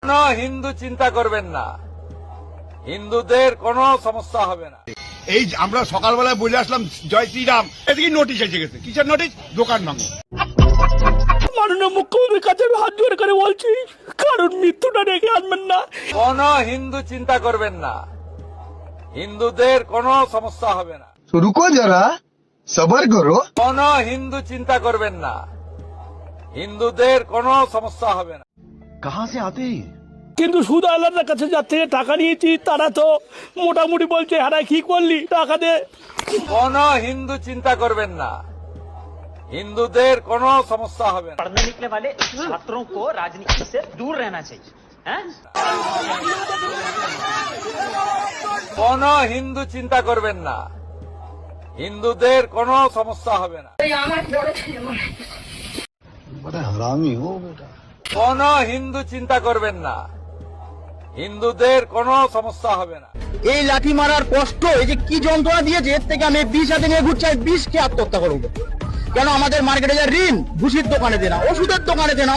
কোন হিন্দু চিন্তা করবেন না, হিন্দুদের কোনো সমস্যা হবে না। এই আমরা সকালবেলায় বলে আসলাম জয় শ্রীরাম, এদিকে নোটিশ এসে গেছে। কিসের নোটিশ? দোকান ভাঙো। মাননীয় মুখ্যমন্ত্রীর কাছে আমি হাত জোড় করে বলছি, কারণ মৃত্যুটা ডেকে আনবেন না। কোন হিন্দু চিন্তা করবেন না, হিন্দুদের কোনো সমস্যা হবে না। रुको जरा सबर करो। কোন হিন্দু চিন্তা করবেন না, হিন্দুদের কোনো সমস্যা হবে না। कहाँ से आते हैं? কিন্তু সুদ আল্লাহর কাছে যার থেকে টাকা নিয়েছি তারা তো মোটামুটি বলছে, হ্যাঁ কি করলি টাকা দে। কোন হিন্দু চিন্তা করবেন না, হিন্দুদের কোনো সমস্যা হবে না। पढ़ने निकले वाले छात्रों को राजनीति से दूर रहना चाहिए। हैं? কোন হিন্দু চিন্তা করবেন না, হিন্দুদের কোনো সমস্যা হবে না। बड़ा हरामी हो बेटा। কোন হিন্দু চিন্তা করবেন না, হিন্দুদের কোনো সমস্যা হবে না। এই লাঠি মারার কষ্ট, এই যে কি যন্ত্রণা দিয়েছে, এর থেকে আমি বিষ হাতে নিয়ে ঘুরছি, বিষ খেয়ে আত্মহত্যা করবো। কেন আমাদের মার্কেটে যা ঋণ, ভুসির দোকানে দেনা, ওষুধের দোকানে দেনা।